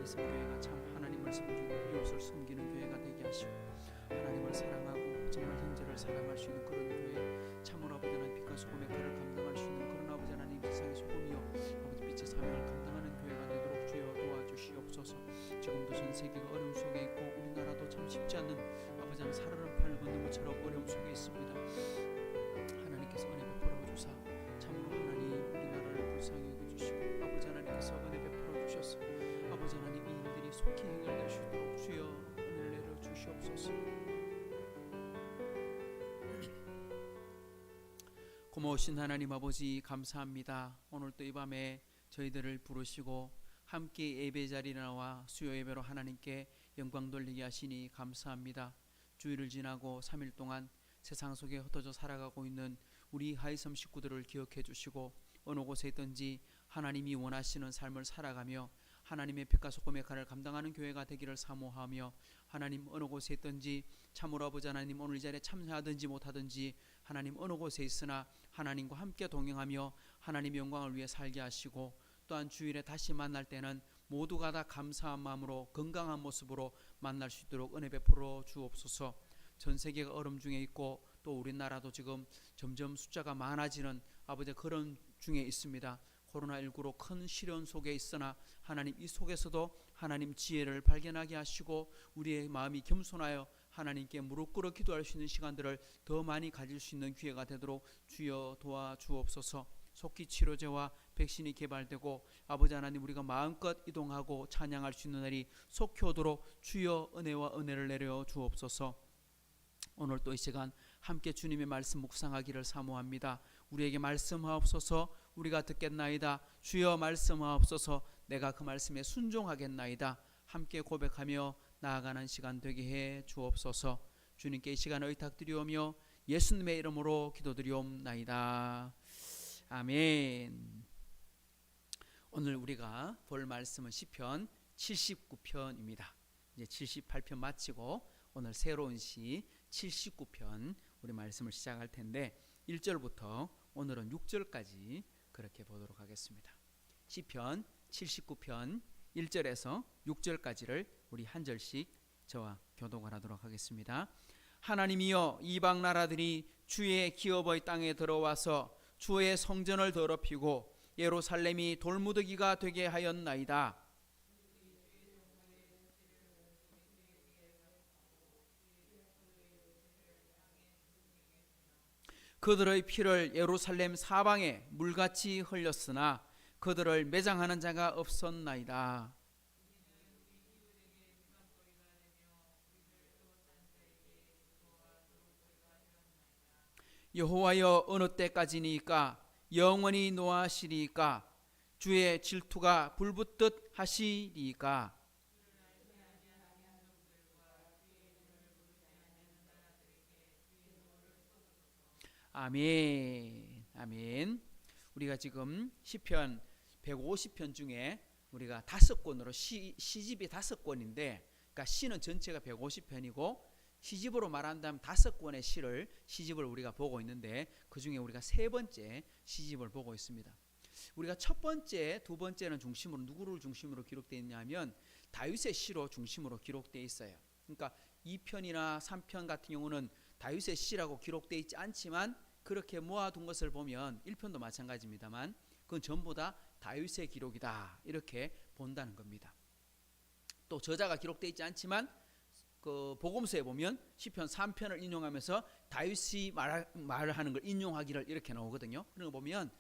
하나님께서 교회가 참 하나님을 섬기고 이웃을 섬기는 교회가 되게 하시고 하나님을 사랑하고 정말 형제를 사랑할 수 있는 그런 교회, 참으로 아버지 하나님 빛과 소금의 칼을 감당할 수 있는 그런 아버지 하나님 세상의 소금이요 아버지 빛의 사명을 감당하는 교회가 되도록 주여 도와주시옵소서. 지금도 전 세계가 어려움 속에 있고 우리나라도 참 쉽지 않는 아버지 하나님 살아는 팔 걷는 것처럼 어려움 속에 있습니다. 하나님께서 은혜 베풀어 주사 참으로 하나님 우리나라를 불쌍히 여겨주시고 아버지 하나님께서 은혜 베풀어 주셔서 아버지 하나님 이 일들이 속히 해결될 수 있도록 주여 은혜를 내려 주시옵소서. 고마우신 하나님 아버지 감사합니다. 오늘 또 이 밤에 저희들을 부르시고 함께 예배 자리에 나와 수요 예배로 하나님께 영광 돌리게 하시니 감사합니다. 주일을 지나고 3일 동안 세상 속에 흩어져 살아가고 있는 우리 하이섬 식구들을 기억해 주시고 어느 곳에 있든지 하나님이 원하시는 삶을 살아가며 하나님의 빛과 소금의 칼을 감당하는 교회가 되기를 사모하며 하나님 어느 곳에 있든지 참으로 아버지 하나님 오늘 이 자리에 참여하든지 못하든지 하나님 어느 곳에 있으나 하나님과 함께 동행하며 하나님의 영광을 위해 살게 하시고 또한 주일에 다시 만날 때는 모두가 다 감사한 마음으로 건강한 모습으로 만날 수 있도록 은혜 베풀어 주옵소서. 전 세계가 어려움 중에 있고 또 우리나라도 지금 점점 숫자가 많아지는 아버지 그런 중에 있습니다. 코로나19로 큰 시련 속에 있으나 하나님 이 속에서도 하나님 지혜를 발견하게 하시고 우리의 마음이 겸손하여 하나님께 무릎 꿇어 기도할 수 있는 시간들을 더 많이 가질 수 있는 기회가 되도록 주여 도와주옵소서. 속기 치료제와 백신이 개발되고 아버지 하나님 우리가 마음껏 이동하고 찬양할 수 있는 날이 속히 오도록 주여 은혜와 은혜를 내려 주옵소서. 오늘 또 이 시간 함께 주님의 말씀 묵상하기를 사모합니다. 우리에게 말씀하옵소서. 우리가 듣겠나이다. 주여 말씀하옵소서. 내가 그 말씀에 순종하겠나이다. 함께 고백하며 나아가는 시간 되게 해 주옵소서. 주님께 이 시간을 의탁드리오며 예수님의 이름으로 기도드리옵나이다. 아멘. 오늘 우리가 볼 말씀은 시편 79편입니다. 이제 78편 마치고 오늘 새로운 시 79편 우리 말씀을 시작할 텐데 1절부터 오늘은 6절까지 그렇게 보도록 하겠습니다. 시편 79편 1절에서 6절까지를 우리 한 절씩 저와 교독을 하도록 하겠습니다. 하나님이여 이방 나라들이 주의 기업의 땅에 들어와서 주의 성전을 더럽히고 예루살렘이 돌무더기가 되게 하였나이다. 그들의 피를 예루살렘 사방에 물같이 흘렸으나 그들을 매장하는 자가 없었나이다. 여호와여 어느 때까지니까 영원히 노하시리까 주의 질투가 불붙듯 하시리까. 아멘. 아멘. 우리가 지금 시편 150편 중에 우리가 5권으로 시집이 5권인데 그러니까 시는 전체가 150편이고 시집으로 말한다면 5권의 시집을 우리가 보고 있는데 그 중에 우리가 3번째 시집을 보고 있습니다. 우리가 첫 번째, 두 번째는 중심으로 누구를 중심으로 기록되어 있냐면 다윗의 시로 중심으로 기록되어 있어요. 그러니까 2편이나 3편 같은 경우는 다윗의 시라고 기록되어 있지 않지만 그렇게 모아둔 것을 보면 1편도 마찬가지입니다만 그건 전부 다 다윗의 기록이다 이렇게 본다는 겁니다. 또 저자가 기록되어 있지 않지만 그 복음서에 보면 시편 3편을 인용하면서 다윗이 말을 하는 걸 인용하기를 이렇게 나오거든요. 그런 거 보면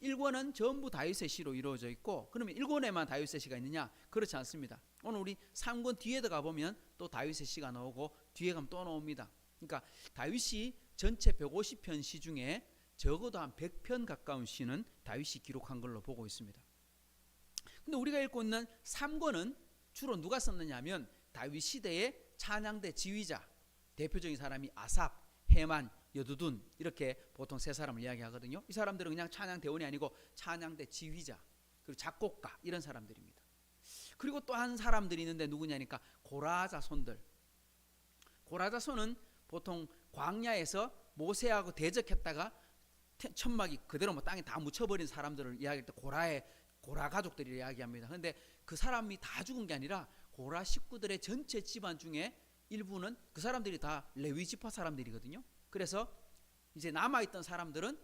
1권은 전부 다윗의 시로 이루어져 있고 그러면 1권에만 다윗의 시가 있느냐? 그렇지 않습니다. 오늘 우리 3권 뒤에도 가보면 또 다윗의 시가 나오고 뒤에 가면 또 나옵니다. 그러니까 다윗이 전체 150편 시 중에 적어도 한 100편 가까운 시는 다윗이 기록한 걸로 보고 있습니다. 근데 우리가 읽고 있는 3권은 주로 누가 썼느냐 하면 다윗 시대의 찬양대 지휘자 대표적인 사람이 아삽, 헤만, 여두둔 이렇게 보통 세 사람을 이야기하거든요. 이 사람들은 그냥 찬양대원이 아니고 찬양대 지휘자 그리고 작곡가 이런 사람들입니다. 그리고 또 한 사람들이 있는데 누구냐니까 고라자손들. 고라자손은 보통 광야에서 모세하고 대적했다가 천막이 그대로 땅에 다 묻혀버린 사람들을 이야기할 때 고라 가족들이 이야기합니다. 그런데 그 사람이 다 죽은 게 아니라 고라 식구들의 전체 집안 중에 일부는 그 사람들이 다 레위 지파 사람들이거든요. 그래서 이제 남아있던 사람들은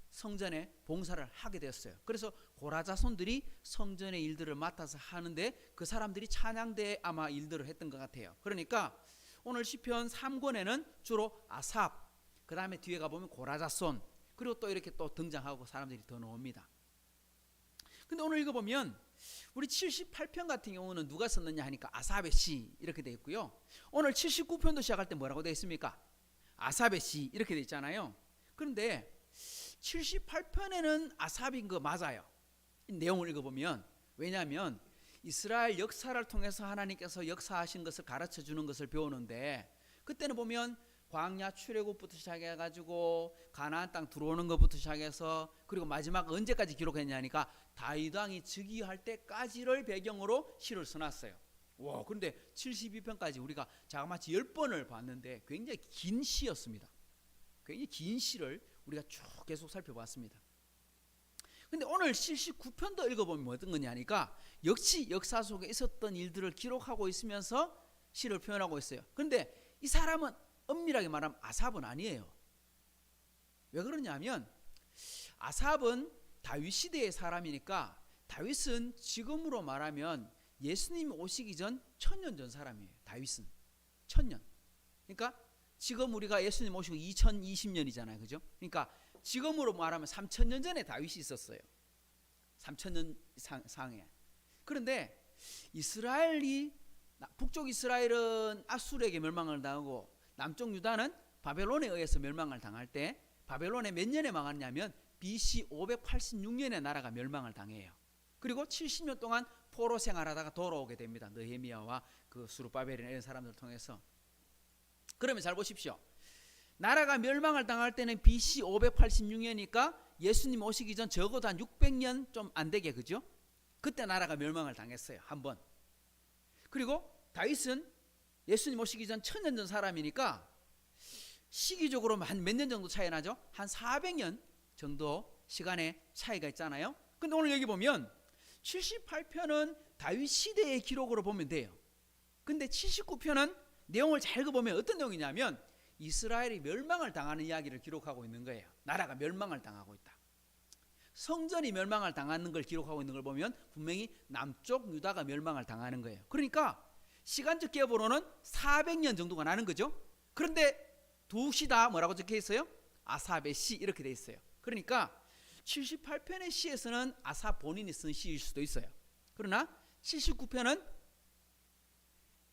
성전에 봉사를 하게 되었어요. 그래서 고라 자손들이 성전의 일들을 맡아서 하는데 그 사람들이 찬양대에 아마 일들을 했던 것 같아요. 그러니까 오늘 시편 3권에는 주로 아삽, 그 다음에 뒤에 가보면 고라 자손, 그리고 또 이렇게 또 등장하고 사람들이 더 나옵니다. 근데 오늘 읽어보면 우리 78편 같은 경우는 누가 썼느냐 하니까 아삽의 시 이렇게 되어 있고요. 오늘 79편도 시작할 때 뭐라고 되어 있습니까? 아삽의 시 이렇게 되어 있잖아요. 그런데 78편에는 아삽인 거 맞아요. 이 내용을 읽어보면. 왜냐하면 이스라엘 역사를 통해서 하나님께서 역사하신 것을 가르쳐 주는 것을 배우는데, 그때는 보면 광야 출애굽부터 시작해가지고 가나안 땅 들어오는 것부터 시작해서, 그리고 마지막 언제까지 기록했냐니까 다윗 왕이 즉위할 때까지를 배경으로 시를 써놨어요. 와, 그런데 72편까지 우리가 자그마치 10번을 봤는데 굉장히 긴 시였습니다. 굉장히 긴 시를 우리가 쭉 계속 살펴봤습니다. 근데 오늘 79편도 읽어보면 어떤 거냐니까 역시 역사 속에 있었던 일들을 기록하고 있으면서 시를 표현하고 있어요. 그런데 이 사람은 엄밀하게 말하면 아삽은 아니에요. 왜 그러냐면 아삽은 다윗 시대의 사람이니까, 다윗은 지금으로 말하면 예수님이 오시기 전 1000년 전 사람이에요. 다윗은 1000년. 그러니까 지금 우리가 예수님 오시고 2020년이잖아요. 그죠? 그러니까 지금으로 말하면 3000년 전에 다윗이 있었어요. 3000년 상에. 그런데 이스라엘이, 북쪽 이스라엘은 아수르에게 멸망을 당하고 남쪽 유다는 바벨론에 의해서 멸망을 당할 때, 바벨론에 몇 년에 망했냐면 BC 586년에 나라가 멸망을 당해요. 그리고 70년 동안 포로 생활하다가 돌아오게 됩니다. 느헤미야와 그 스룹바벨이나 이런 사람들을 통해서. 그러면 잘 보십시오. 나라가 멸망을 당할 때는 BC 586년이니까 예수님 오시기 전 적어도 한 600년 좀 안 되게, 그죠? 그때 나라가 멸망을 당했어요. 한 번. 그리고 다윗은 예수님 오시기 전 1000년 전 사람이니까 시기적으로 한 몇 년 정도 차이 나죠? 한 400년 정도 시간의 차이가 있잖아요. 근데 오늘 여기 보면 78편은 다윗 시대의 기록으로 보면 돼요. 근데 79편은 내용을 잘 읽어보면 어떤 내용이냐면 이스라엘이 멸망을 당하는 이야기를 기록하고 있는 거예요. 나라가 멸망을 당하고 있다. 성전이 멸망을 당하는 걸 기록하고 있는 걸 보면 분명히 남쪽 유다가 멸망을 당하는 거예요. 그러니까 시간적 기업으로는 400년 정도가 나는 거죠. 그런데 두 시 다 뭐라고 적혀 있어요? 아삽의 시 이렇게 돼 있어요. 그러니까 78편의 시에서는 아삽 본인이 쓴 시일 수도 있어요. 그러나 79편은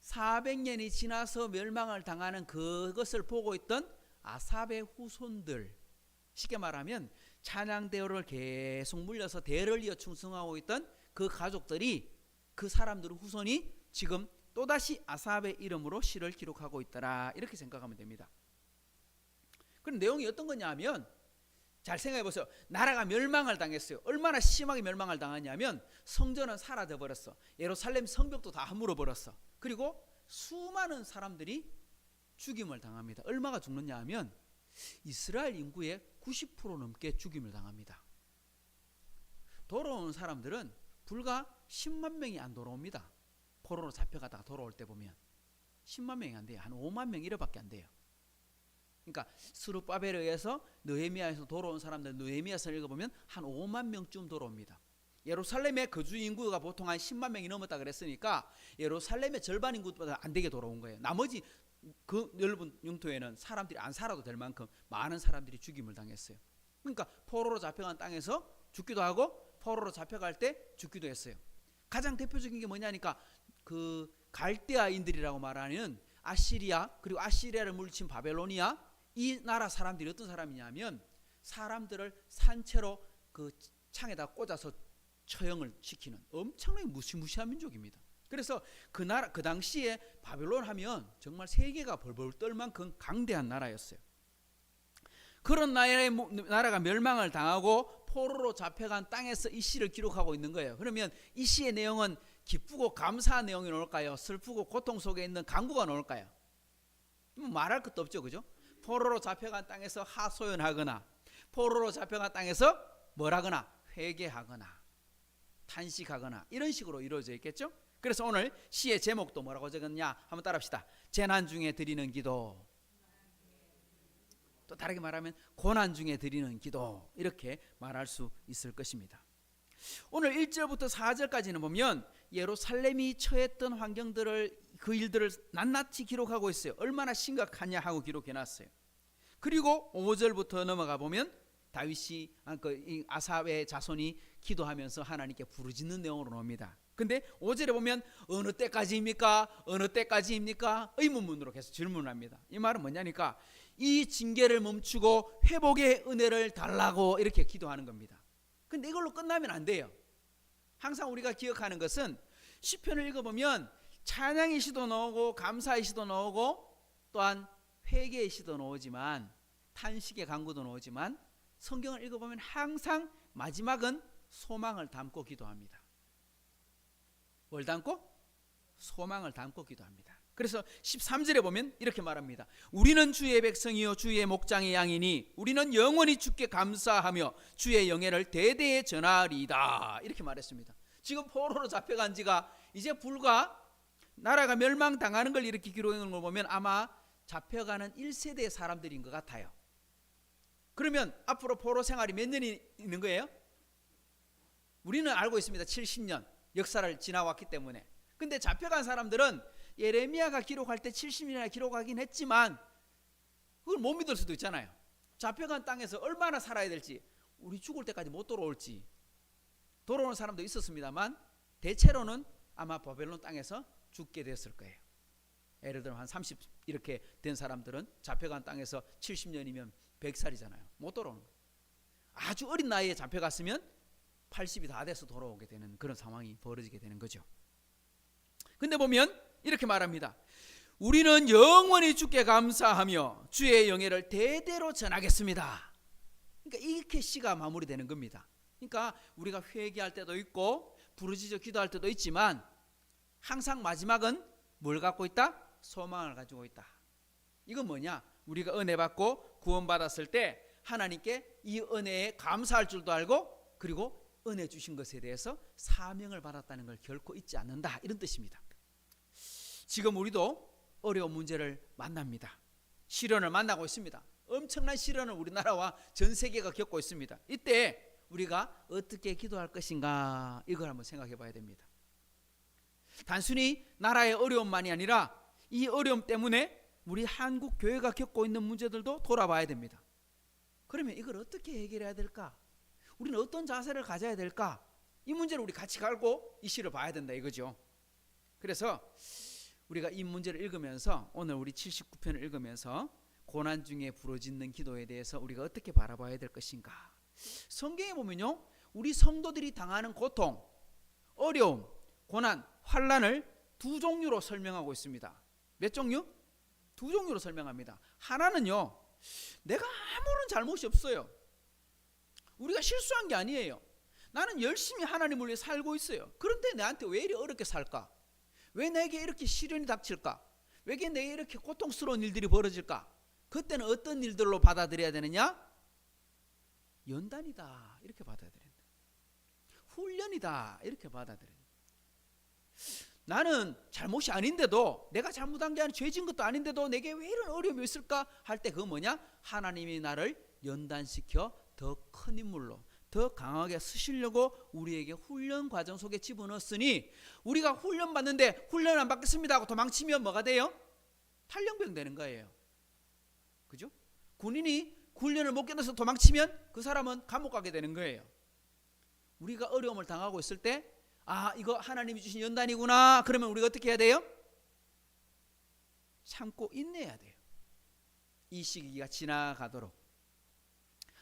400년이 지나서 멸망을 당하는 그것을 보고 있던 아삽의 후손들, 쉽게 말하면 찬양대로를 계속 물려서 대를 이어 충성하고 있던 그 가족들이, 그 사람들의 후손이 지금 또다시 아삽의 이름으로 시를 기록하고 있더라, 이렇게 생각하면 됩니다. 그럼 내용이 어떤 거냐 하면, 잘 생각해 보세요. 나라가 멸망을 당했어요. 얼마나 심하게 멸망을 당했냐면 성전은 사라져 버렸어. 예루살렘 성벽도 다 허물어 버렸어. 그리고 수많은 사람들이 죽임을 당합니다. 얼마가 죽느냐 하면 이스라엘 인구의 90% 넘게 죽임을 당합니다. 돌아오는 사람들은 불과 10만 명이 안 돌아옵니다. 포로로 잡혀가다가 돌아올 때 보면 10만 명이 안 돼요. 한 5만 명 이래밖에 안 돼요. 그러니까 스룹바벨에 의해서 느헤미야에서 돌아온 사람들, 느헤미야서를 읽어보면 한 5만 명쯤 돌아옵니다. 예루살렘의 거주 인구가 보통 한 10만 명이 넘었다 그랬으니까 예루살렘의 절반 인구보다 안 되게 돌아온 거예요. 나머지 그 넓은 영토에는 사람들이 안 살아도 될 만큼 많은 사람들이 죽임을 당했어요. 그러니까 포로로 잡혀간 땅에서 죽기도 하고 포로로 잡혀갈 때 죽기도 했어요. 가장 대표적인 게 뭐냐니까 그 갈대아인들이라고 말하는 아시리아, 그리고 아시리아를 물리친 바벨로니아, 이 나라 사람들이 어떤 사람이냐면 사람들을 산채로 그 창에다 꽂아서 처형을 시키는 엄청나게 무시무시한 민족입니다. 그래서 그 나라, 그 당시에 바벨론 하면 정말 세계가 벌벌 떨 만큼 강대한 나라였어요. 그런 나라가 멸망을 당하고 포로로 잡혀간 땅에서 이 시를 기록하고 있는 거예요. 그러면 이 시의 내용은 기쁘고 감사한 내용이 나올까요? 슬프고 고통 속에 있는 간구가 나올까요? 말할 것도 없죠, 그죠? 포로로 잡혀간 땅에서 하소연하거나 포로로 잡혀간 땅에서 뭘 하거나 회개하거나, 탄식하거나 이런 식으로 이루어져 있겠죠. 그래서 오늘 시의 제목도 뭐라고 적었냐 한번 따라합시다. 재난 중에 드리는 기도, 또 다르게 말하면 고난 중에 드리는 기도, 이렇게 말할 수 있을 것입니다. 오늘 1절부터 4절까지는 보면 예루살렘이 처했던 환경들을, 그 일들을 낱낱이 기록하고 있어요. 얼마나 심각하냐 하고 기록해놨어요. 그리고 5절부터 넘어가 보면 다윗이 아삽의 자손이 기도하면서 하나님께 부르짖는 내용으로 나옵니다. 근데 5절에 보면 어느 때까지입니까? 어느 때까지입니까? 의문문으로 계속 질문을 합니다. 이 말은 뭐냐니까 이 징계를 멈추고 회복의 은혜를 달라고 이렇게 기도하는 겁니다. 근데 이걸로 끝나면 안 돼요. 항상 우리가 기억하는 것은 시편을 읽어보면 찬양의 시도 나오고 감사의 시도 나오고 또한 회개의 시도 나오지만 탄식의 간구도 나오지만 성경을 읽어보면 항상 마지막은 소망을 담고 기도합니다. 뭘 담고? 소망을 담고 기도합니다. 그래서 13절에 보면 이렇게 말합니다. 우리는 주의 백성이요 주의 목장의 양이니 우리는 영원히 주께 감사하며 주의 영예를 대대에 전하리이다, 이렇게 말했습니다. 지금 포로로 잡혀간 지가 이제 불과 나라가 멸망당하는 걸 이렇게 기록하는 걸 보면 아마 잡혀가는 1세대의 사람들인 것 같아요. 그러면 앞으로 포로 생활이 몇 년이 있는 거예요? 우리는 알고 있습니다. 70년 역사를 지나왔기 때문에. 근데 잡혀간 사람들은 예레미야가 기록할 때 70년이나 기록하긴 했지만 그걸 못 믿을 수도 있잖아요. 잡혀간 땅에서 얼마나 살아야 될지, 우리 죽을 때까지 못 돌아올지. 돌아오는 사람도 있었습니다만 대체로는 아마 바벨론 땅에서 죽게 됐을 거예요. 예를 들어 한 30 이렇게 된 사람들은 잡혀간 땅에서 70년이면 100살이잖아요. 못 돌아오는 거예요. 아주 어린 나이에 잡혀갔으면 80이 다 돼서 돌아오게 되는 그런 상황이 벌어지게 되는 거죠. 근데 보면 이렇게 말합니다. 우리는 영원히 주께 감사하며 주의 영예를 대대로 전하겠습니다. 그러니까 이렇게 시가 마무리되는 겁니다. 그러니까 우리가 회개할 때도 있고 부르짖어 기도할 때도 있지만 항상 마지막은 뭘 갖고 있다? 소망을 가지고 있다. 이건 뭐냐? 우리가 은혜 받고 구원받았을 때 하나님께 이 은혜에 감사할 줄도 알고 그리고 은혜 주신 것에 대해서 사명을 받았다는 걸 결코 잊지 않는다, 이런 뜻입니다. 지금 우리도 어려운 문제를 만납니다. 시련을 만나고 있습니다. 엄청난 시련을 우리나라와 전 세계가 겪고 있습니다. 이때 우리가 어떻게 기도할 것인가, 이걸 한번 생각해 봐야 됩니다. 단순히 나라의 어려움만이 아니라 이 어려움 때문에 우리 한국 교회가 겪고 있는 문제들도 돌아봐야 됩니다. 그러면 이걸 어떻게 해결해야 될까? 우리는 어떤 자세를 가져야 될까? 이 문제를 우리 같이 갈고 이 시를 봐야 된다, 이거죠. 그래서 우리가 이 문제를 읽으면서 오늘 우리 79편을 읽으면서 고난 중에 부르짖는 기도에 대해서 우리가 어떻게 바라봐야 될 것인가? 성경에 보면요, 우리 성도들이 당하는 고통, 어려움, 고난, 환난을 두 종류로 설명하고 있습니다. 몇 종류? 두 종류로 설명합니다. 하나는요, 내가 아무런 잘못이 없어요. 우리가 실수한 게 아니에요. 나는 열심히 하나님을 위해 살고 있어요. 그런데 나한테 왜 이리 어렵게 살까? 왜 내게 이렇게 시련이 닥칠까? 왜 내게 이렇게 고통스러운 일들이 벌어질까? 그때는 어떤 일들로 받아들여야 되느냐? 연단이다, 이렇게 받아들여야 된다. 훈련이다, 이렇게 받아들여야 된다. 나는 잘못이 아닌데도, 내가 잘못한 게 아니라 죄진 것도 아닌데도 내게 왜 이런 어려움이 있을까 할 때 그건 뭐냐? 하나님이 나를 연단시켜 더 큰 인물로, 더 강하게 쓰시려고 우리에게 훈련 과정 속에 집어넣었으니, 우리가 훈련 받는데 훈련 안 받겠습니다 하고 도망치면 뭐가 돼요? 탈영병 되는 거예요. 그죠? 군인이 훈련을 못 견뎌서 도망치면 그 사람은 감옥 가게 되는 거예요. 우리가 어려움을 당하고 있을 때, 아, 이거 하나님이 주신 연단이구나, 그러면 우리가 어떻게 해야 돼요? 참고 인내해야 돼요. 이 시기가 지나가도록,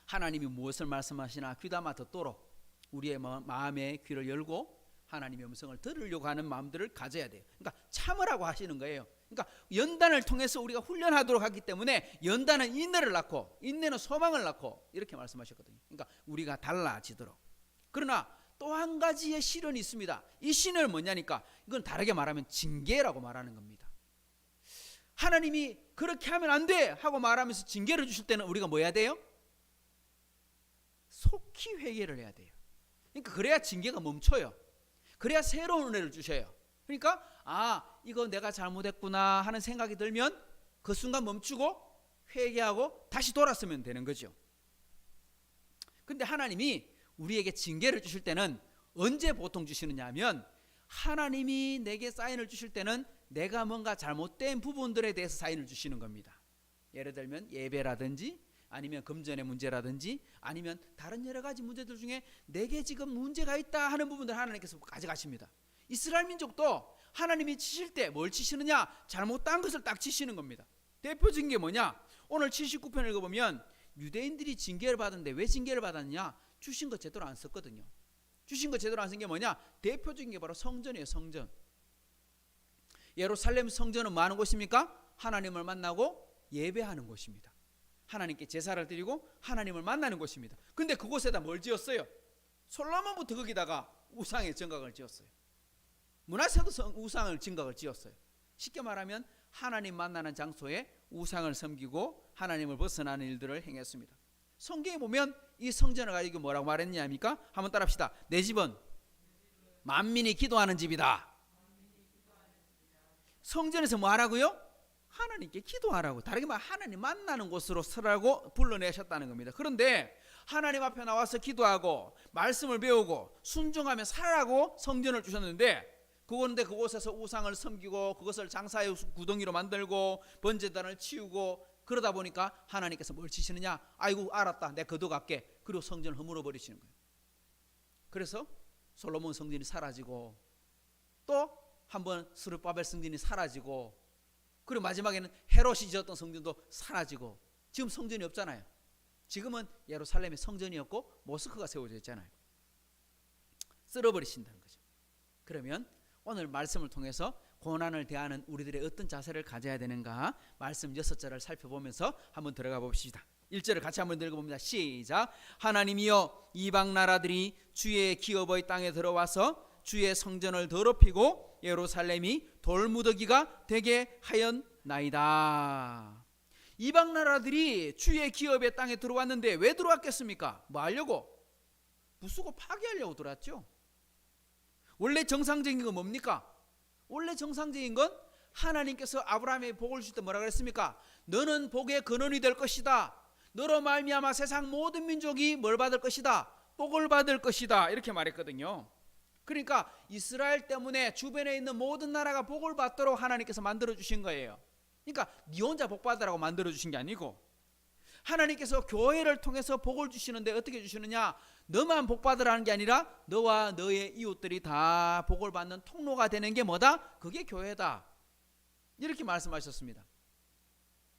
하나님이 무엇을 말씀하시나 귀담아 듣도록 우리의 마음의 귀를 열고 하나님의 음성을 들으려고 하는 마음들을 가져야 돼요. 그러니까 참으라고 하시는 거예요. 그러니까 연단을 통해서 우리가 훈련하도록 하기 때문에 연단은 인내를 낳고 인내는 소망을 낳고, 이렇게 말씀하셨거든요. 그러니까 우리가 달라지도록. 그러나 또 한 가지의 시련이 있습니다. 이 시련은 뭐냐니까, 이건 다르게 말하면 징계라고 말하는 겁니다. 하나님이 그렇게 하면 안 돼 하고 말하면서 징계를 주실 때는 우리가 뭐 해야 돼요? 속히 회개를 해야 돼요. 그러니까 그래야 징계가 멈춰요. 그래야 새로운 은혜를 주셔요. 그러니까 이거 내가 잘못했구나 하는 생각이 들면 그 순간 멈추고 회개하고 다시 돌아서면 되는 거죠. 근데 하나님이 우리에게 징계를 주실 때는 언제 보통 주시느냐 하면, 하나님이 내게 사인을 주실 때는 내가 뭔가 잘못된 부분들에 대해서 사인을 주시는 겁니다. 예를 들면 예배라든지 아니면 금전의 문제라든지 아니면 다른 여러 가지 문제들 중에 내게 지금 문제가 있다 하는 부분들 하나님께서 가져가십니다. 이스라엘 민족도 하나님이 치실 때 뭘 치시느냐, 잘못된 것을 딱 치시는 겁니다. 대표적인 게 뭐냐, 오늘 79편 읽어보면 유대인들이 징계를 받았는데 왜 징계를 받았느냐, 주신 거 제대로 안 썼거든요. 주신 거 제대로 안 쓴 게 뭐냐, 대표적인 게 바로 성전이에요. 성전. 예루살렘 성전은 뭐 하는 곳입니까? 하나님을 만나고 예배하는 곳입니다. 하나님께 제사를 드리고 하나님을 만나는 곳입니다. 근데 그곳에다 뭘 지었어요? 솔로몬부터 거기다가 우상의 정각을 지었어요. 므낫세도 우상을 정각을 지었어요. 쉽게 말하면 하나님 만나는 장소에 우상을 섬기고 하나님을 벗어나는 일들을 행했습니다. 성경에 보면 이 성전을 가지고 뭐라고 말했냐니까? 한번 따라합시다. 내 집은 만민이 기도하는 집이다. 성전에서 뭐 하라고요? 하나님께 기도하라고, 다르게 말하면 하나님 만나는 곳으로 서라고 불러내셨다는 겁니다. 그런데 하나님 앞에 나와서 기도하고 말씀을 배우고 순종하며 살라고 성전을 주셨는데, 그런데 그곳에서 우상을 섬기고 그것을 장사의 구덩이로 만들고 번제단을 치우고 그러다 보니까 하나님께서 뭘 치시느냐, 아이고 알았다, 내가 거둬갈게. 그리고 성전을 허물어 버리시는 거예요. 그래서 솔로몬 성전이 사라지고 또 한번 스룹바벨 성전이 사라지고, 그리고 마지막에는 헤롯이 지었던 성전도 사라지고, 지금 성전이 없잖아요. 지금은 예루살렘에 성전이 없고 모스크가 세워져 있잖아요. 쓸어버리신다는 거죠. 그러면 오늘 말씀을 통해서 고난을 대하는 우리들의 어떤 자세를 가져야 되는가, 말씀 6절을 살펴보면서 한번 들어가 봅시다. 1절을 같이 한번 읽어봅니다. 시작. 하나님이여, 이방 나라들이 주의 기업의 땅에 들어와서 주의 성전을 더럽히고 예루살렘이 돌무더기가 되게 하였나이다. 이방 나라들이 주의 기업의 땅에 들어왔는데 왜 들어왔겠습니까? 뭐 하려고? 부수고 파괴하려고 들어왔죠. 원래 정상적인 건 뭡니까? 원래 정상적인 건 하나님께서 아브라함의 복을 주실 때 뭐라 그랬습니까? 너는 복의 근원이 될 것이다. 너로 말미암아 세상 모든 민족이 뭘 받을 것이다? 복을 받을 것이다. 이렇게 말했거든요. 그러니까 이스라엘 때문에 주변에 있는 모든 나라가 복을 받도록 하나님께서 만들어 주신 거예요. 그러니까 네 혼자 복 받으라고 만들어 주신 게 아니고, 하나님께서 교회를 통해서 복을 주시는데 어떻게 주시느냐, 너만 복 받으라는 게 아니라 너와 너의 이웃들이 다 복을 받는 통로가 되는 게 뭐다? 그게 교회다. 이렇게 말씀하셨습니다.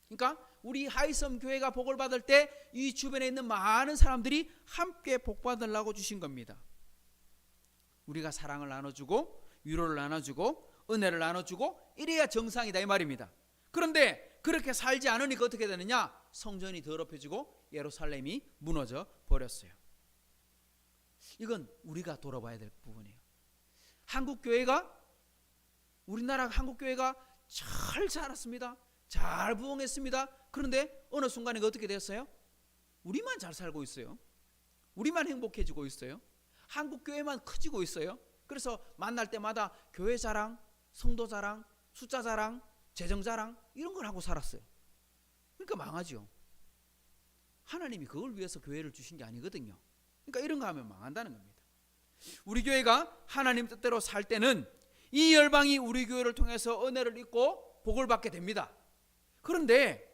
그러니까 우리 하이섬 교회가 복을 받을 때 이 주변에 있는 많은 사람들이 함께 복 받으려고 주신 겁니다. 우리가 사랑을 나눠주고 위로를 나눠주고 은혜를 나눠주고 이래야 정상이다 이 말입니다. 그런데 그렇게 살지 않으니까 어떻게 되느냐, 성전이 더럽혀지고 예루살렘이 무너져 버렸어요. 이건 우리가 돌아봐야 될 부분이에요. 한국교회가, 우리나라 한국교회가 잘 자랐습니다. 잘 부흥했습니다. 그런데 어느 순간에 어떻게 됐어요? 우리만 잘 살고 있어요. 우리만 행복해지고 있어요. 한국교회만 커지고 있어요. 그래서 만날 때마다 교회 자랑, 성도 자랑, 숫자 자랑, 재정 자랑 이런 걸 하고 살았어요. 그러니까 망하죠. 하나님이 그걸 위해서 교회를 주신 게 아니거든요. 그러니까 이런 거 하면 망한다는 겁니다. 우리 교회가 하나님 뜻대로 살 때는 이 열방이 우리 교회를 통해서 은혜를 입고 복을 받게 됩니다. 그런데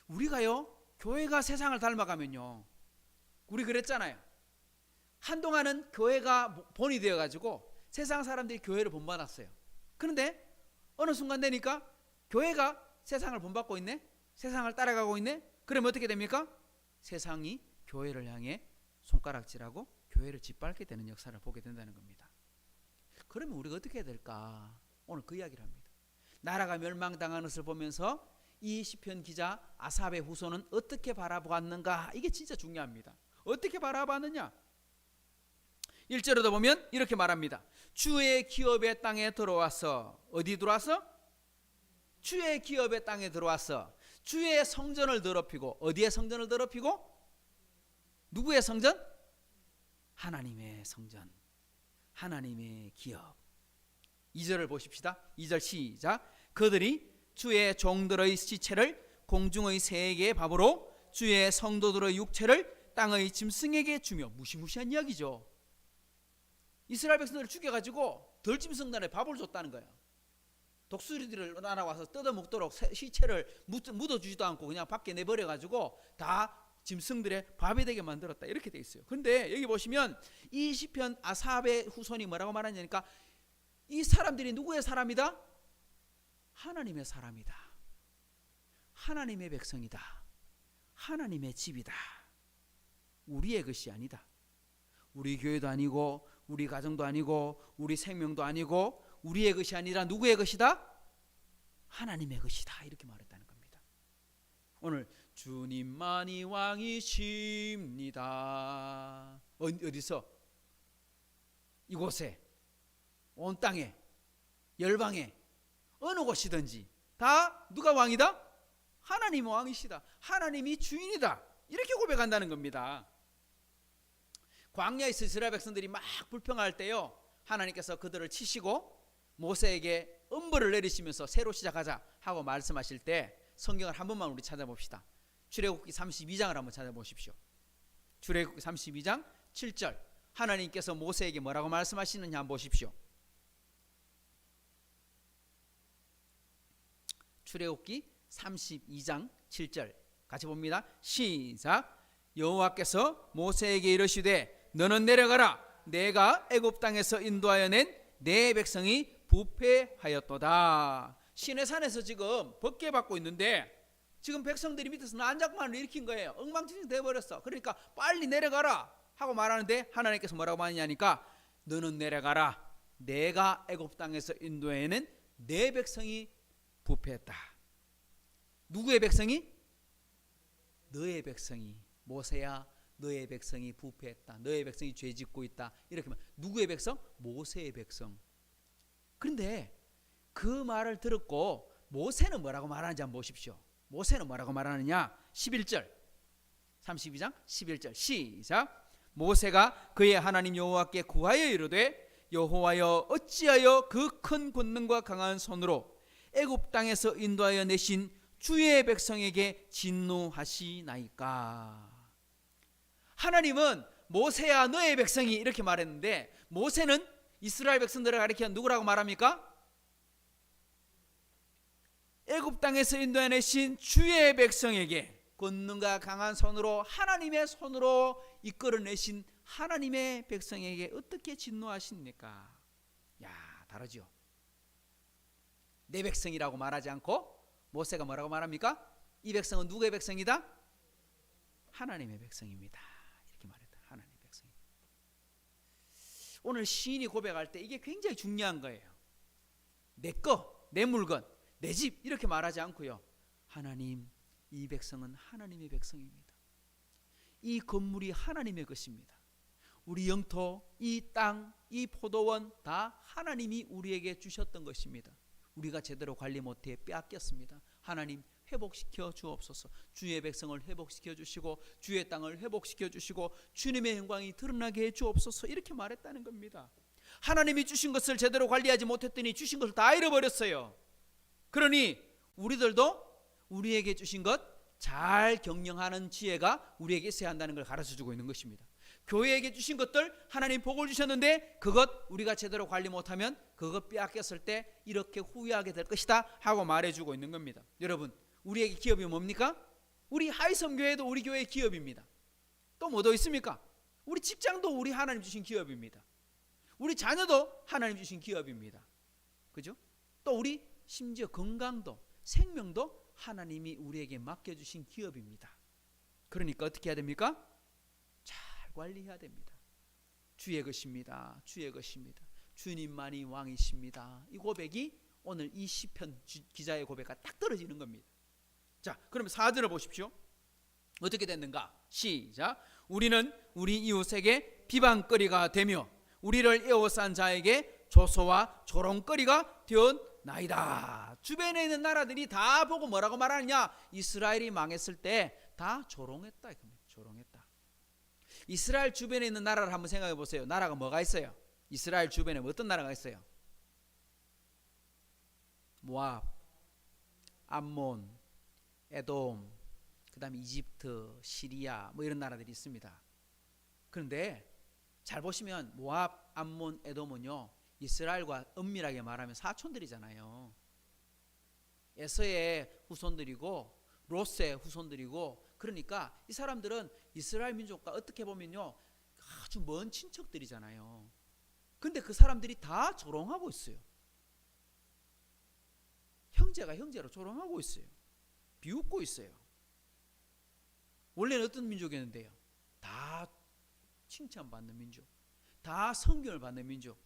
우리가요, 교회가 세상을 닮아가면요, 우리 그랬잖아요. 한동안은 교회가 본이 되어가지고 세상 사람들이 교회를 본받았어요. 그런데 어느 순간 되니까 교회가 세상을 본받고 있네, 세상을 따라가고 있네. 그러면 어떻게 됩니까? 세상이 교회를 향해 손가락질하고 교회를 짓밟게 되는 역사를 보게 된다는 겁니다. 그러면 우리가 어떻게 해야 될까? 오늘 그 이야기를 합니다. 나라가 멸망당하는 것을 보면서 이 시편 기자 아삽의 후손은 어떻게 바라보았는가, 이게 진짜 중요합니다. 어떻게 바라봤느냐? 1절에도 보면 이렇게 말합니다. 주의 기업의 땅에 들어와서, 어디 들어와서? 주의 기업의 땅에 들어와서 주의 성전을 더럽히고, 어디의 성전을 더럽히고? 누구의 성전? 하나님의 성전, 하나님의 기업. 2절을 보십시다. 2절 시작. 그들이 주의 종들의 시체를 공중의 새에게 밥으로 주의 성도들의 육체를 땅의 짐승에게 주며. 무시무시한 이야기죠. 이스라엘 백성들을 죽여가지고 덜짐승들에 밥을 줬다는 거예요. 독수리들을 날아와서 뜯어먹도록 시체를 묻어주지도 않고 그냥 밖에 내버려가지고 다 짐승들의 밥이 되게 만들었다, 이렇게 돼 있어요. 그런데 여기 보시면 이 시편 아삽의 후손이 뭐라고 말하냐니까, 이 사람들이 누구의 사람이다? 하나님의 사람이다. 하나님의 백성이다. 하나님의 집이다. 우리의 것이 아니다. 우리 교회도 아니고 우리 가정도 아니고 우리 생명도 아니고 우리의 것이 아니라 누구의 것이다? 하나님의 것이다, 이렇게 말했다는 겁니다. 오늘 주님만이 왕이십니다. 어디서? 이곳에, 온 땅에, 열방에, 어느 곳이든지 다 누가 왕이다? 하나님이 왕이시다. 하나님이 주인이다, 이렇게 고백한다는 겁니다. 광야에서 이스라엘 백성들이 막 불평할 때요, 하나님께서 그들을 치시고 모세에게 음벌을 내리시면서 새로 시작하자 하고 말씀하실 때 성경을 한 번만 우리 찾아봅시다. 출애굽기 32장을 한번 찾아보십시오. 출애굽기 32장 7절, 하나님께서 모세에게 뭐라고 말씀하시느냐 한번 보십시오. 출애굽기 32장 7절 같이 봅니다. 시작. 여호와께서 모세에게 이르시되 너는 내려가라. 내가 애굽 땅에서 인도하여 낸 내 백성이 부패하였도다. 시내산에서 지금 법궤 받고 있는데 지금 백성들이 밑에서 난장판을 일으킨 거예요. 엉망진창 되어버렸어. 그러니까 빨리 내려가라 하고 말하는데 하나님께서 뭐라고 하느냐니까, 너는 내려가라. 내가 애굽 땅에서 인도해낸 내 백성이 부패했다. 누구의 백성이? 너의 백성이. 모세야, 너의 백성이 부패했다. 너의 백성이 죄짓고 있다. 이렇게 말. 누구의 백성? 모세의 백성. 그런데 그 말을 들었고 모세는 뭐라고 말하는지 한번 보십시오. 모세는 뭐라고 말하느냐? 11절, 32장 11절 시작. 모세가 그의 하나님 여호와께 구하여 이르되 여호와여, 어찌하여 그 큰 권능과 강한 손으로 애굽 땅에서 인도하여 내신 주의 백성에게 진노하시나이까. 하나님은 모세야 너의 백성이 이렇게 말했는데, 모세는 이스라엘 백성들을 가리켜 누구라고 말합니까? 애굽 땅에서 인도해 내신 주의 백성에게, 권능과 강한 손으로, 하나님의 손으로 이끌어내신 하나님의 백성에게 어떻게 진노하십니까? 야, 다르죠. 내 백성이라고 말하지 않고 모세가 뭐라고 말합니까? 이 백성은 누구의 백성이다? 하나님의 백성입니다, 이렇게 말했다. 하나님의 백성. 오늘 시인이 고백할 때 이게 굉장히 중요한 거예요. 내 거, 내 물건, 내 집 이렇게 말하지 않고요, 하나님, 이 백성은 하나님의 백성입니다. 이 건물이 하나님의 것입니다. 우리 영토, 이 땅, 이 포도원 다 하나님이 우리에게 주셨던 것입니다. 우리가 제대로 관리 못해 빼앗겼습니다. 하나님 회복시켜 주옵소서. 주의 백성을 회복시켜 주시고 주의 땅을 회복시켜 주시고 주님의 영광이 드러나게 해 주옵소서, 이렇게 말했다는 겁니다. 하나님이 주신 것을 제대로 관리하지 못했더니 주신 것을 다 잃어버렸어요. 그러니 우리들도 우리에게 주신 것 잘 경영하는 지혜가 우리에게 있어야 한다는 걸 가르쳐주고 있는 것입니다. 교회에게 주신 것들 하나님 복을 주셨는데 그것 우리가 제대로 관리 못하면 그것 빼앗겼을 때 이렇게 후회하게 될 것이다 하고 말해주고 있는 겁니다. 여러분, 우리에게 기업이 뭡니까? 우리 하이섬교회도 우리 교회의 기업입니다. 또 뭐 더 있습니까? 우리 직장도 우리 하나님 주신 기업입니다. 우리 자녀도 하나님 주신 기업입니다. 그죠? 또 우리 심지어 건강도, 생명도 하나님이 우리에게 맡겨주신 기업입니다. 그러니까 어떻게 해야 됩니까? 잘 관리해야 됩니다. 주의 것입니다. 주의 것입니다. 주님만이 왕이십니다. 이 고백이 오늘 이 시편 기자의 고백과 딱 떨어지는 겁니다. 자, 그러면 4절을 보십시오. 어떻게 됐는가? 시작. 우리는 우리 이웃에게 비방거리가 되며 우리를 에워싼 자에게 조소와 조롱거리가 되었나이다. 주변에 있는 나라들이 다 보고 뭐라고 말하느냐? 이스라엘이 망했을 때 다 조롱했다. 조롱했다. 이스라엘 주변에 있는 나라를 한번 생각해 보세요. 나라가 뭐가 있어요? 이스라엘 주변에 어떤 나라가 있어요? 모압, 암몬, 에돔, 그 다음에 이집트, 시리아 뭐 이런 나라들이 있습니다. 그런데 잘 보시면 모압, 암몬, 에돔은요 이스라엘과 엄밀하게 말하면 사촌들이잖아요. 에서의 후손들이고 롯의 후손들이고, 그러니까 이 사람들은 이스라엘 민족과 어떻게 보면요 아주 먼 친척들이잖아요. 근데 그 사람들이 다 조롱하고 있어요. 형제가 형제로 조롱하고 있어요. 비웃고 있어요. 원래는 어떤 민족이었는데요? 다 칭찬받는 민족, 다 성경을 받는 민족.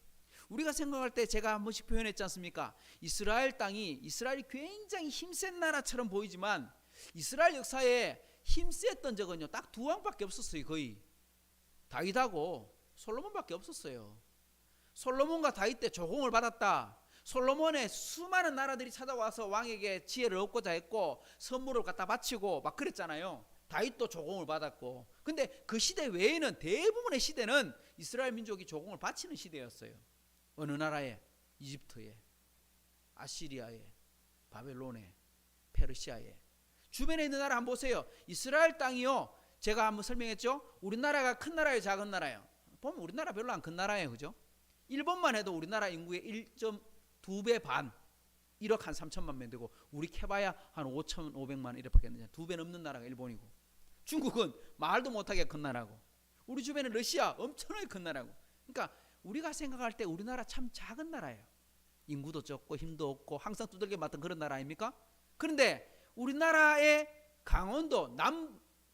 우리가 생각할 때 제가 한 번씩 표현했지 않습니까? 이스라엘 땅이, 이스라엘이 굉장히 힘센 나라처럼 보이지만 이스라엘 역사에 힘셌던 적은요 딱 두 왕밖에 없었어요. 거의 다윗하고 솔로몬밖에 없었어요. 솔로몬과 다윗 때 조공을 받았다. 솔로몬의 수많은 나라들이 찾아와서 왕에게 지혜를 얻고자 했고 선물을 갖다 바치고 막 그랬잖아요. 다윗도 조공을 받았고. 근데 그 시대 외에는 대부분의 시대는 이스라엘 민족이 조공을 바치는 시대였어요. 어느 나라에? 이집트에, 아시리아에, 바벨론에, 페르시아에. 주변에 있는 나라 한번 보세요. 이스라엘 땅이요, 제가 한번 설명했죠. 우리나라가 큰 나라예요, 작은 나라예요? 보면 우리나라 별로 안 큰 나라예요, 그죠? 일본만 해도 우리나라 인구의 1.2배 반, 1억 한 3천만 명 되고, 우리 캐봐야 한 5,500만 이렇게 되잖아요. 2배 넘는 나라가 일본이고, 중국은 말도 못하게 큰 나라고, 우리 주변에 러시아 엄청나게 큰 나라고. 그러니까 우리가 생각할 때 우리나라 참 작은 나라예요. 인구도 적고 힘도 없고 항상 두들겨 맞던 그런 나라 아닙니까? 그런데 우리나라의 강원도,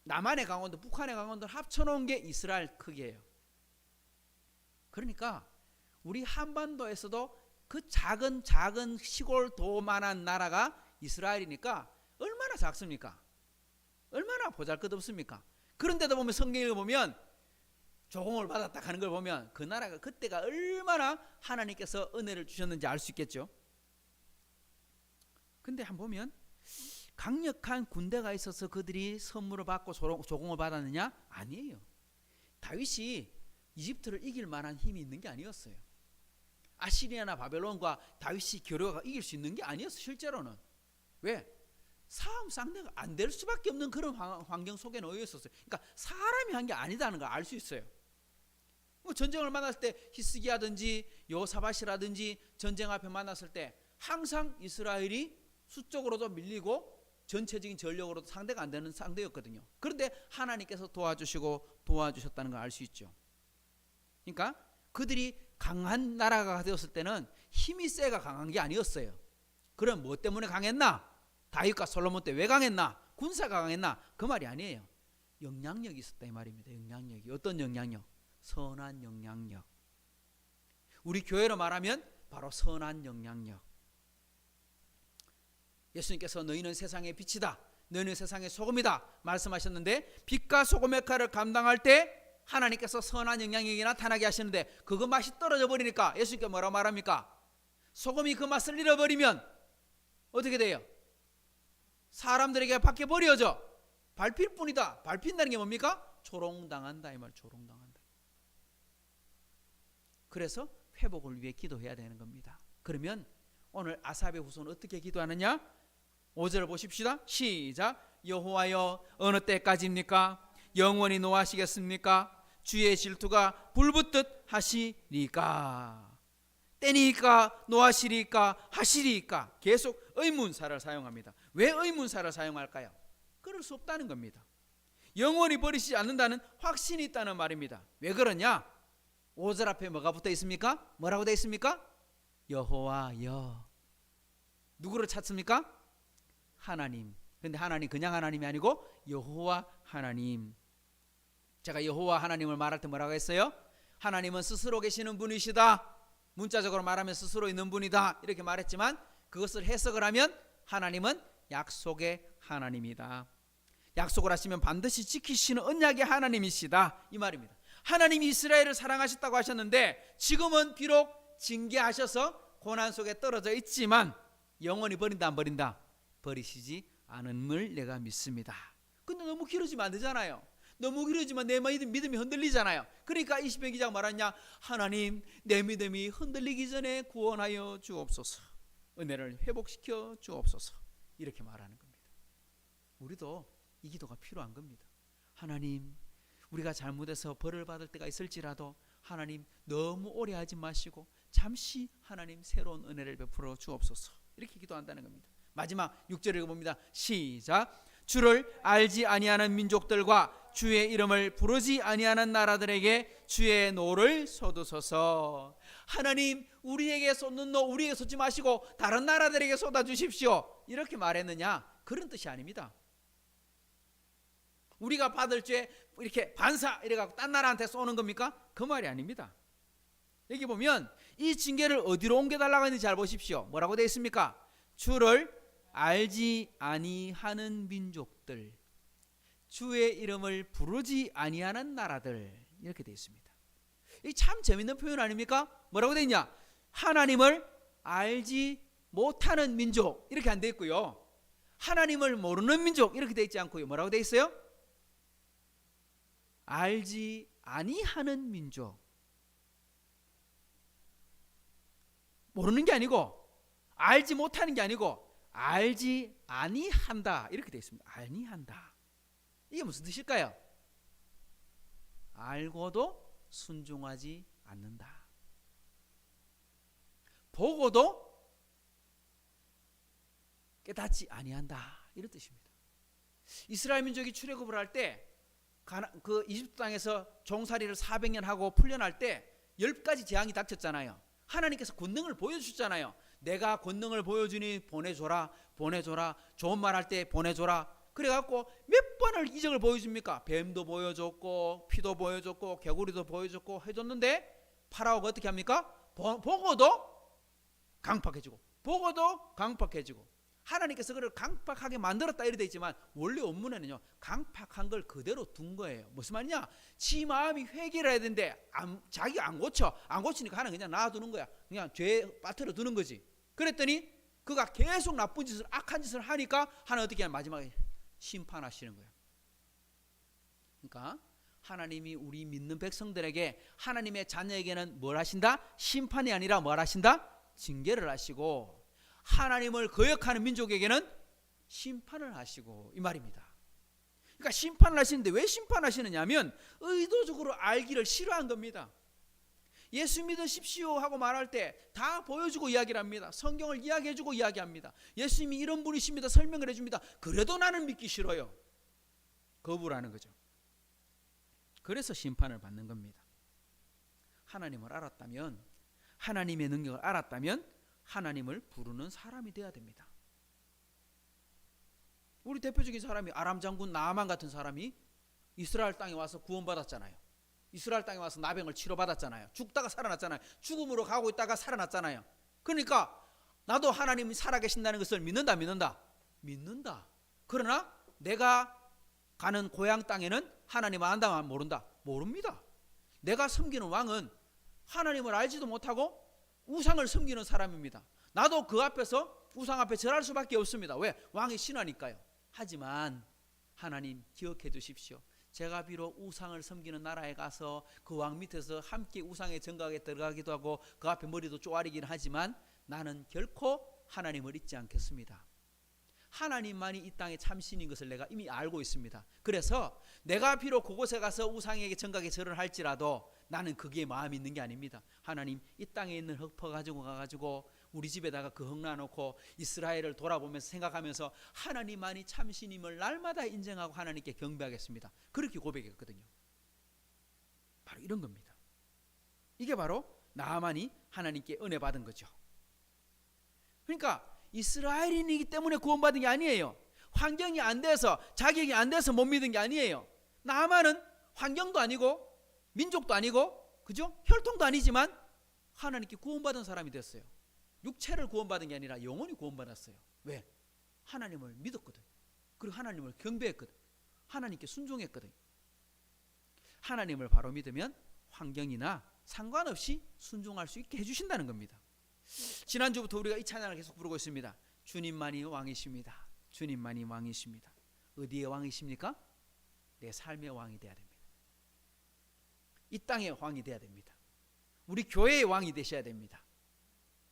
남한의 강원도, 북한의 강원도를 합쳐놓은 게 이스라엘 크기예요. 그러니까 우리 한반도에서도 그 작은 시골 도만한 나라가 이스라엘이니까 얼마나 작습니까? 얼마나 보잘것없습니까? 그런데도 보면 성경을 보면 조공을 받았다 하는 걸 보면 그 나라가 그때가 얼마나 하나님께서 은혜를 주셨는지 알 수 있겠죠. 근데 한번 보면 강력한 군대가 있어서 그들이 선물을 받고 조공을 받았느냐? 아니에요. 다윗이 이집트를 이길 만한 힘이 있는 게 아니었어요. 아시리아나 바벨론과 다윗이 겨루어가 이길 수 있는 게 아니었어요. 실제로는. 왜? 싸움 상대가 안 될 수밖에 없는 그런 환경 속에 놓여 있었어요. 그러니까 사람이 한 게 아니다는 걸 알 수 있어요. 뭐 전쟁을 만났을 때 히스기야든지 여호사밧이라든지 전쟁 앞에 만났을 때 항상 이스라엘이 수적으로도 밀리고 전체적인 전력으로도 상대가 안 되는 상대였거든요. 그런데 하나님께서 도와주셨다는 걸 알 수 있죠. 그러니까 그들이 강한 나라가 되었을 때는 힘이 세가 강한 게 아니었어요. 그럼 뭐 때문에 강했나? 다윗과 솔로몬 때 왜 강했나? 군사가 강했나? 그 말이 아니에요. 영향력이 있었다 이 말입니다. 영향력이. 어떤 영향력? 선한 영향력. 우리 교회로 말하면 바로 선한 영향력. 예수님께서 너희는 세상의 빛이다, 너희는 세상의 소금이다 말씀하셨는데, 빛과 소금의 역할을 감당할 때 하나님께서 선한 영향력이 나타나게 하시는데 그거 맛이 떨어져 버리니까 예수님께 뭐라고 말합니까? 소금이 그 맛을 잃어버리면 어떻게 돼요? 사람들에게 밖에 버려져 밟힐 뿐이다. 밟힌다는 게 뭡니까? 조롱당한다 이 말. 조롱당한다. 그래서 회복을 위해 기도해야 되는 겁니다. 그러면 오늘 아삽의 후손은 어떻게 기도하느냐? 5절을 보십시다. 시작. 여호와여 어느 때까지입니까? 영원히 노하시겠습니까? 주의 질투가 불붙듯 하시리까? 때니까 노하시리까 하시리까? 계속 의문사를 사용합니다. 왜 의문사를 사용할까요? 그럴 수 없다는 겁니다. 영원히 버리시지 않는다는 확신이 있다는 말입니다. 왜 그러냐? 5절 앞에 뭐가 붙어 있습니까? 뭐라고 되어 있습니까? 여호와여. 누구를 찾습니까? 하나님. 근데 하나님 그냥 하나님이 아니고 여호와 하나님. 제가 여호와 하나님을 말할 때 뭐라고 했어요? 하나님은 스스로 계시는 분이시다. 문자적으로 말하면 스스로 있는 분이다 이렇게 말했지만, 그것을 해석을 하면 하나님은 약속의 하나님이다. 약속을 하시면 반드시 지키시는 언약의 하나님이시다 이 말입니다. 하나님이 이스라엘을 사랑하셨다고 하셨는데 지금은 비록 징계하셔서 고난 속에 떨어져 있지만 영원히 버린다 안 버린다? 버리시지 않음을 내가 믿습니다. 근데 너무 길어지면 안 되잖아요. 너무 그러지만 내 믿음이 흔들리잖아요. 그러니까 이 시편 기자가 말하냐, 하나님 내 믿음이 흔들리기 전에 구원하여 주옵소서, 은혜를 회복시켜 주옵소서, 이렇게 말하는 겁니다. 우리도 이 기도가 필요한 겁니다. 하나님, 우리가 잘못해서 벌을 받을 때가 있을지라도 하나님 너무 오래 하지 마시고 잠시 하나님 새로운 은혜를 베풀어 주옵소서, 이렇게 기도한다는 겁니다. 마지막 6절 읽어봅니다. 시작. 주를 알지 아니하는 민족들과 주의 이름을 부르지 아니하는 나라들에게 주의 노를 쏟으소서. 하나님, 우리에게 쏟는 노 우리에게 쏟지 마시고 다른 나라들에게 쏟아주십시오, 이렇게 말했느냐? 그런 뜻이 아닙니다. 우리가 받을 죄 이렇게 반사 이래갖고 딴 나라한테 쏘는 겁니까? 그 말이 아닙니다. 여기 보면 이 징계를 어디로 옮겨달라고 했는지 잘 보십시오. 뭐라고 되어 있습니까? 주를 알지 아니하는 민족들, 주의 이름을 부르지 아니하는 나라들, 이렇게 되어 있습니다. 이 참 재밌는 표현 아닙니까? 뭐라고 되어 있냐? 하나님을 알지 못하는 민족, 이렇게 안 되어 있고요. 하나님을 모르는 민족, 이렇게 되어 있지 않고요. 뭐라고 되어 있어요? 알지 아니하는 민족. 모르는 게 아니고, 알지 못하는 게 아니고, 알지 아니한다, 이렇게 되어 있습니다. 아니한다. 이게 무슨 뜻일까요? 알고도 순종하지 않는다. 보고도 깨닫지 아니한다, 이런 뜻입니다. 이스라엘 민족이 출애굽을 할 때 그 이집트 땅에서 종살이를 400년 하고 풀려날 때 10가지 재앙이 닥쳤잖아요. 하나님께서 권능을 보여주셨잖아요. 내가 권능을 보여주니 보내줘라, 보내줘라, 좋은 말 할 때 보내줘라. 그래갖고 몇 번을 이적을 보여줍니까? 뱀도 보여줬고 피도 보여줬고 개구리도 보여줬고 해줬는데 파라오가 어떻게 합니까? 보고도 강팍해지고 보고도 강팍해지고. 하나님께서 그를 강팍하게 만들었다 이렇게 되어 있지만 원래 원문에는요, 강팍한 걸 그대로 둔 거예요. 무슨 말이냐? 지 마음이 회개를 해야 되는데 자기가 안 고치니까 하나님 그냥 놔두는 거야. 그냥 죄에 빠뜨려 두는 거지. 그랬더니 그가 계속 나쁜 짓을, 악한 짓을 하니까 하나님 어떻게 하냐? 마지막에 심판하시는 거예요. 그러니까 하나님이 우리 믿는 백성들에게, 하나님의 자녀에게는 뭘 하신다? 심판이 아니라 뭘 하신다? 징계를 하시고, 하나님을 거역하는 민족에게는 심판을 하시고, 이 말입니다. 그러니까 심판을 하시는데 왜 심판하시느냐 하면 의도적으로 알기를 싫어한 겁니다. 예수 믿으십시오 하고 말할 때 다 보여주고 이야기를 합니다. 성경을 이야기해주고 이야기합니다. 예수님이 이런 분이십니다, 설명을 해줍니다. 그래도 나는 믿기 싫어요. 거부를 거죠. 그래서 심판을 받는 겁니다. 하나님을 알았다면, 하나님의 능력을 알았다면 하나님을 부르는 사람이 되어야 됩니다. 우리 대표적인 사람이 아람 장군 나아만 같은 사람이 이스라엘 땅에 와서 구원받았잖아요. 이스라엘 땅에 와서 나병을 치료받았잖아요. 죽다가 살아났잖아요. 죽음으로 가고 있다가 살아났잖아요. 그러니까 나도 하나님이 살아계신다는 것을 믿는다, 믿는다? 믿는다. 그러나 내가 가는 고향 땅에는 하나님을 안다만 모른다? 모릅니다. 내가 섬기는 왕은 하나님을 알지도 못하고 우상을 섬기는 사람입니다. 나도 그 앞에서 우상 앞에 절할 수밖에 없습니다. 왜? 왕이 신하니까요. 하지만 하나님 기억해 두십시오. 제가 비록 우상을 섬기는 나라에 가서 그 왕 밑에서 함께 우상의 정각에 들어가기도 하고 그 앞에 머리도 쪼아리긴 하지만 나는 결코 하나님을 잊지 않겠습니다. 하나님만이 이 땅의 참신인 것을 내가 이미 알고 있습니다. 그래서 내가 비록 그곳에 가서 우상에게 정각에 절을 할지라도 나는 거기에 마음이 있는 게 아닙니다. 하나님, 이 땅에 있는 흙 퍼가지고 가가지고 우리 집에다가 그 흙 놔놓고 이스라엘을 돌아보면서 생각하면서 하나님만이 참신임을 날마다 인정하고 하나님께 경배하겠습니다. 그렇게 고백했거든요. 바로 이런 겁니다. 이게 바로 나아만이 하나님께 은혜 받은 거죠. 그러니까 이스라엘인이기 때문에 구원받은 게 아니에요. 환경이 안 돼서, 자격이 안 돼서 못 믿은 게 아니에요. 나아만은 환경도 아니고 민족도 아니고, 그죠? 혈통도 아니지만 하나님께 구원받은 사람이 됐어요. 육체를 구원받은 게 아니라 영혼이 구원받았어요. 왜? 하나님을 믿었거든. 그리고 하나님을 경배했거든. 하나님께 순종했거든. 하나님을 바로 믿으면 환경이나 상관없이 순종할 수 있게 해주신다는 겁니다. 지난주부터 우리가 이 찬양을 계속 부르고 있습니다. 주님만이 왕이십니다. 주님만이 왕이십니다. 어디에 왕이십니까? 내 삶의 왕이 되어야 됩니다. 이 땅의 왕이 되어야 됩니다. 우리 교회의 왕이 되셔야 됩니다.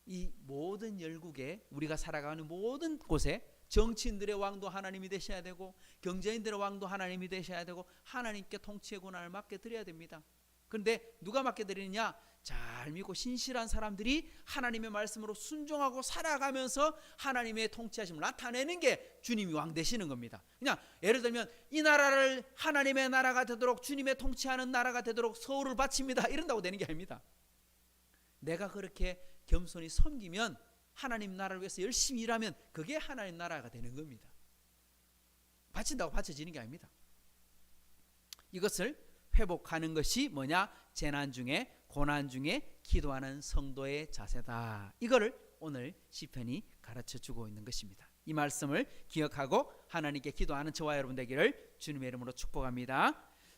이 모든 열국에 우리가 살아가는 모든 곳에 정치인들의 왕도 하나님이 되셔야 되고 경제인들의 왕도 하나님이 되셔야 되고 하나님께 통치의 권한을 맡겨드려야 됩니다. 그런데 누가 맡겨드리느냐? 잘 믿고 신실한 사람들이 하나님의 말씀으로 순종하고 살아가면서 하나님의 통치하심을 나타내는 게 주님이 왕 되시는 겁니다. 그냥 예를 들면 이 나라를 하나님의 나라가 되도록 주님의 통치하는 나라가 되도록 서울을 바칩니다 이런다고 되는 게 아닙니다. 내가 그렇게 겸손히 섬기면 하나님 나라를 위해서 열심히 일하면 그게 하나님 나라가 되는 겁니다. 바친다고 바쳐지는 게 아닙니다. 이것을 회복하는 것이 뭐냐? 재난 중에 고난 중에 기도하는 성도의 자세다. 이거를 오늘 시편이 가르쳐주고 있는 것입니다. 이 말씀을 기억하고 하나님께 기도하는 저와 여러분 되기를 주님의 이름으로 축복합니다.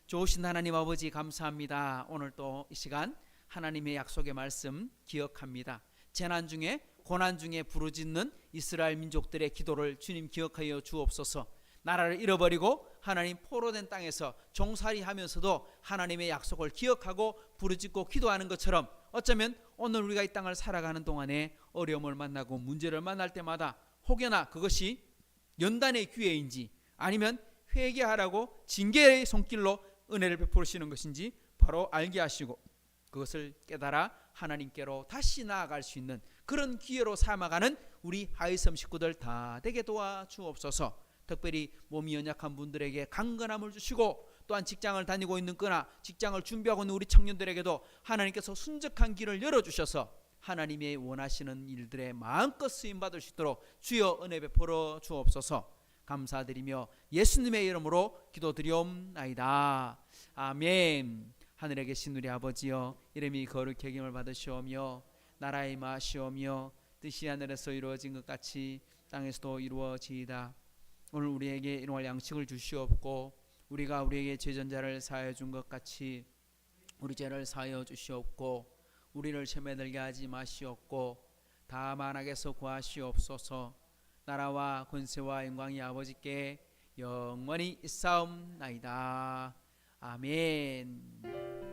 좋으신 하나님 아버지 감사합니다. 오늘 또 이 시간 하나님의 약속의 말씀 기억합니다. 재난 중에 고난 중에 부르짖는 이스라엘 민족들의 기도를 주님 기억하여 주옵소서. 나라를 잃어버리고 하나님 포로된 땅에서 종살이하면서도 하나님의 약속을 기억하고 부르짖고 기도하는 것처럼 어쩌면 오늘 우리가 이 땅을 살아가는 동안에 어려움을 만나고 문제를 만날 때마다 혹여나 그것이 연단의 기회인지 아니면 회개하라고 징계의 손길로 은혜를 베푸시는 것인지 바로 알게 하시고 그것을 깨달아 하나님께로 다시 나아갈 수 있는 그런 기회로 삼아가는 우리 하이섬 식구들 다 되게 도와주옵소서. 특별히 몸이 연약한 분들에게 강건함을 주시고 또한 직장을 다니고 있는 거나 직장을 준비하고 있는 우리 청년들에게도 하나님께서 순적한 길을 열어주셔서 하나님의 원하시는 일들에 마음껏 쓰임받을 수 있도록 주여 은혜 베풀어 주옵소서. 감사드리며 예수님의 이름으로 기도드리옵나이다. 아멘. 하늘에 계신 우리 아버지여 이름이 거룩히 여김을 받으시오며 나라의 임하시오며 뜻이 하늘에서 이루어진 것 같이 땅에서도 이루어지이다. 오늘 우리에게 일용할 양식을 주시옵고 우리가 우리에게 죄전자를 사하여 준 것 같이 우리 죄를 사하여 주시옵고 우리를 시험에 들게 하지 마시옵고 다만 악에서 구하시옵소서. 나라와 권세와 영광이 아버지께 영원히 있사옵나이다. 아멘.